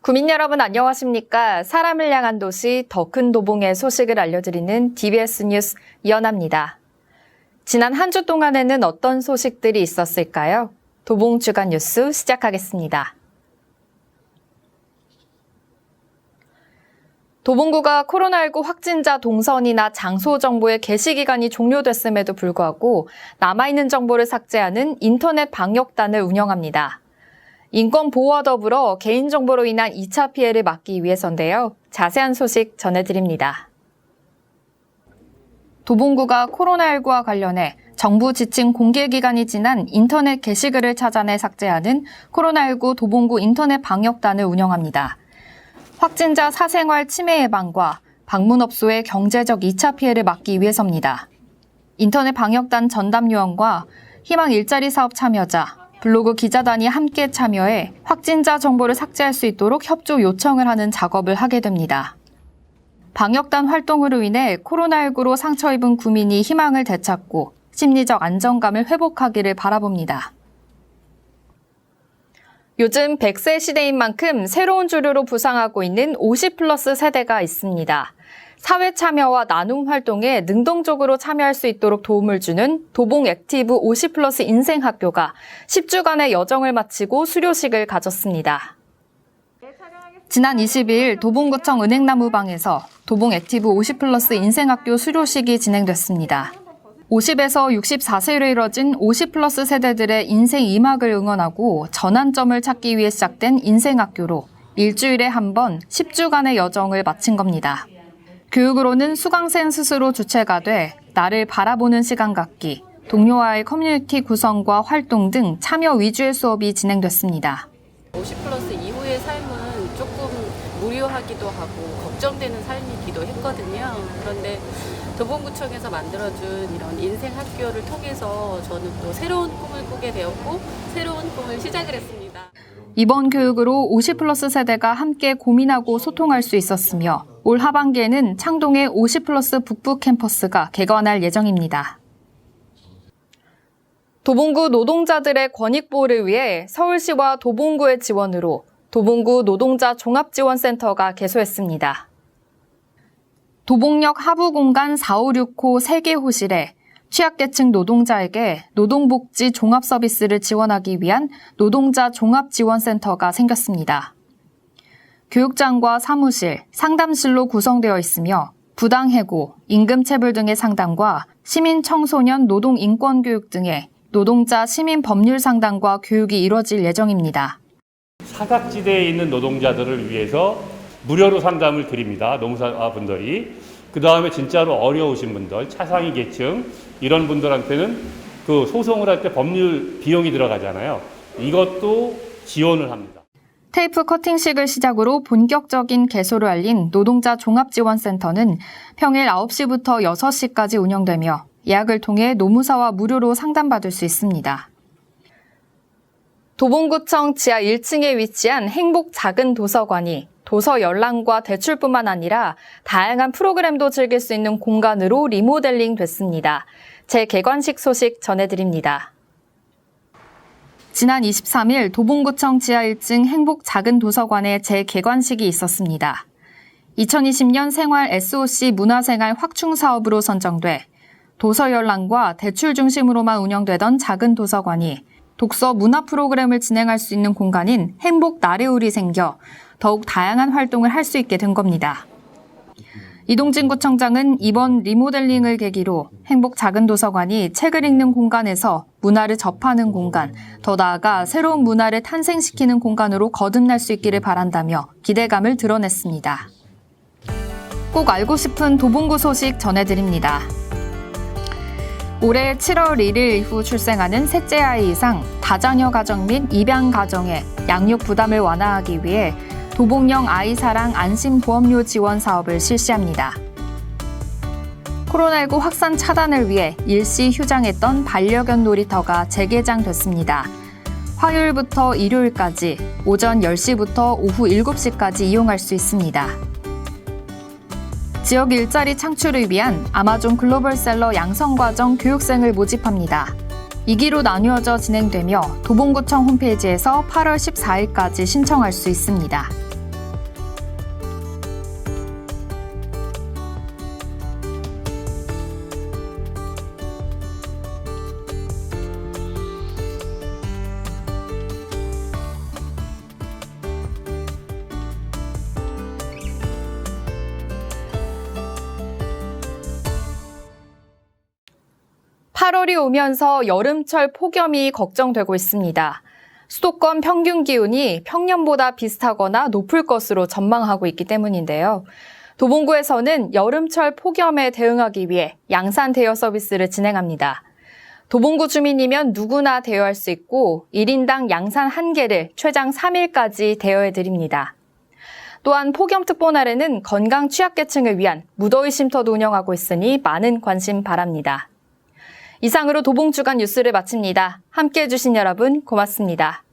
구민 여러분 안녕하십니까? 사람을 향한 도시 더 큰 도봉의 소식을 알려드리는 DBS 뉴스 이연아입니다. 지난 한 주 동안에는 어떤 소식들이 있었을까요? 도봉 주간 뉴스 시작하겠습니다. 도봉구가 코로나19 확진자 동선이나 장소 정보의 게시 기간이 종료됐음에도 불구하고 남아있는 정보를 삭제하는 인터넷 방역단을 운영합니다. 인권 보호와 더불어 개인정보로 인한 2차 피해를 막기 위해서인데요. 자세한 소식 전해드립니다. 도봉구가 코로나19와 관련해 정부 지침 공개 기간이 지난 인터넷 게시글을 찾아내 삭제하는 코로나19 도봉구 인터넷 방역단을 운영합니다. 확진자 사생활 침해 예방과 방문업소의 경제적 2차 피해를 막기 위해서입니다. 인터넷 방역단 전담 요원과 희망 일자리 사업 참여자, 블로그 기자단이 함께 참여해 확진자 정보를 삭제할 수 있도록 협조 요청을 하는 작업을 하게 됩니다. 방역단 활동으로 인해 코로나19로 상처 입은 구민이 희망을 되찾고 심리적 안정감을 회복하기를 바라봅니다. 요즘 100세 시대인 만큼 새로운 주류로 부상하고 있는 50플러스 세대가 있습니다. 사회 참여와 나눔 활동에 능동적으로 참여할 수 있도록 도움을 주는 도봉 액티브 50플러스 인생학교가 10주간의 여정을 마치고 수료식을 가졌습니다. 지난 22일 도봉구청 은행나무방에서 도봉 액티브 50플러스 인생학교 수료식이 진행됐습니다. 50에서 64세로 이뤄진 50플러스 세대들의 인생 2막을 응원하고 전환점을 찾기 위해 시작된 인생학교로 일주일에 한 번 10주간의 여정을 마친 겁니다. 교육으로는 수강생 스스로 주체가 돼 나를 바라보는 시간 갖기, 동료와의 커뮤니티 구성과 활동 등 참여 위주의 수업이 진행됐습니다. 50플러스 이후의 삶은 조금 무료하기도 하고 걱정되는 삶이기도 했거든요. 그런데 도봉구청에서 만들어준 이런 인생학교를 통해서 저는 또 새로운 꿈을 꾸게 되었고 새로운 꿈을 시작을 했습니다. 이번 교육으로 50플러스 세대가 함께 고민하고 소통할 수 있었으며 올 하반기에는 창동의 50플러스 북부 캠퍼스가 개관할 예정입니다. 도봉구 노동자들의 권익 보호를 위해 서울시와 도봉구의 지원으로 도봉구 노동자 종합지원센터가 개소했습니다. 도봉역 하부공간 456호 3개 호실에 취약계층 노동자에게 노동복지 종합서비스를 지원하기 위한 노동자 종합지원센터가 생겼습니다. 교육장과 사무실, 상담실로 구성되어 있으며 부당해고, 임금체불 등의 상담과 시민 청소년 노동 인권 교육 등의 노동자 시민 법률 상담과 교육이 이뤄질 예정입니다. 사각지대에 있는 노동자들을 위해서 무료로 상담을 드립니다. 노무사분들이. 그 다음에 진짜로 어려우신 분들, 차상위 계층 이런 분들한테는 그 소송을 할 때 법률 비용이 들어가잖아요. 이것도 지원을 합니다. 테이프 커팅식을 시작으로 본격적인 개소를 알린 노동자 종합지원센터는 평일 9시부터 6시까지 운영되며 예약을 통해 노무사와 무료로 상담받을 수 있습니다. 도봉구청 지하 1층에 위치한 행복 작은 도서관이 도서 열람과 대출뿐만 아니라 다양한 프로그램도 즐길 수 있는 공간으로 리모델링 됐습니다. 재개관식 소식 전해드립니다. 지난 23일 도봉구청 지하 1층 행복 작은 도서관의 재개관식이 있었습니다. 2020년 생활 SOC 문화생활 확충 사업으로 선정돼 도서 열람과 대출 중심으로만 운영되던 작은 도서관이 독서 문화 프로그램을 진행할 수 있는 공간인 행복 나래울이 생겨 더욱 다양한 활동을 할 수 있게 된 겁니다. 이동진 구청장은 이번 리모델링을 계기로 행복 작은 도서관이 책을 읽는 공간에서 문화를 접하는 공간, 더 나아가 새로운 문화를 탄생시키는 공간으로 거듭날 수 있기를 바란다며 기대감을 드러냈습니다. 꼭 알고 싶은 도봉구 소식 전해드립니다. 올해 7월 1일 이후 출생하는 셋째 아이 이상 다자녀 가정 및 입양 가정의 양육 부담을 완화하기 위해 도봉령 아이사랑 안심보험료 지원 사업을 실시합니다. 코로나19 확산 차단을 위해 일시 휴장했던 반려견 놀이터가 재개장됐습니다. 화요일부터 일요일까지 오전 10시부터 오후 7시까지 이용할 수 있습니다. 지역 일자리 창출을 위한 아마존 글로벌셀러 양성과정 교육생을 모집합니다. 2기로 나뉘어져 진행되며 도봉구청 홈페이지에서 8월 14일까지 신청할 수 있습니다. 8월이 오면서 여름철 폭염이 걱정되고 있습니다. 수도권 평균 기온이 평년보다 비슷하거나 높을 것으로 전망하고 있기 때문인데요. 도봉구에서는 여름철 폭염에 대응하기 위해 양산 대여 서비스를 진행합니다. 도봉구 주민이면 누구나 대여할 수 있고 1인당 양산 1개를 최장 3일까지 대여해 드립니다. 또한 폭염특보 날에는 건강 취약계층을 위한 무더위 쉼터도 운영하고 있으니 많은 관심 바랍니다. 이상으로 도봉주간 뉴스를 마칩니다. 함께해 주신 여러분 고맙습니다.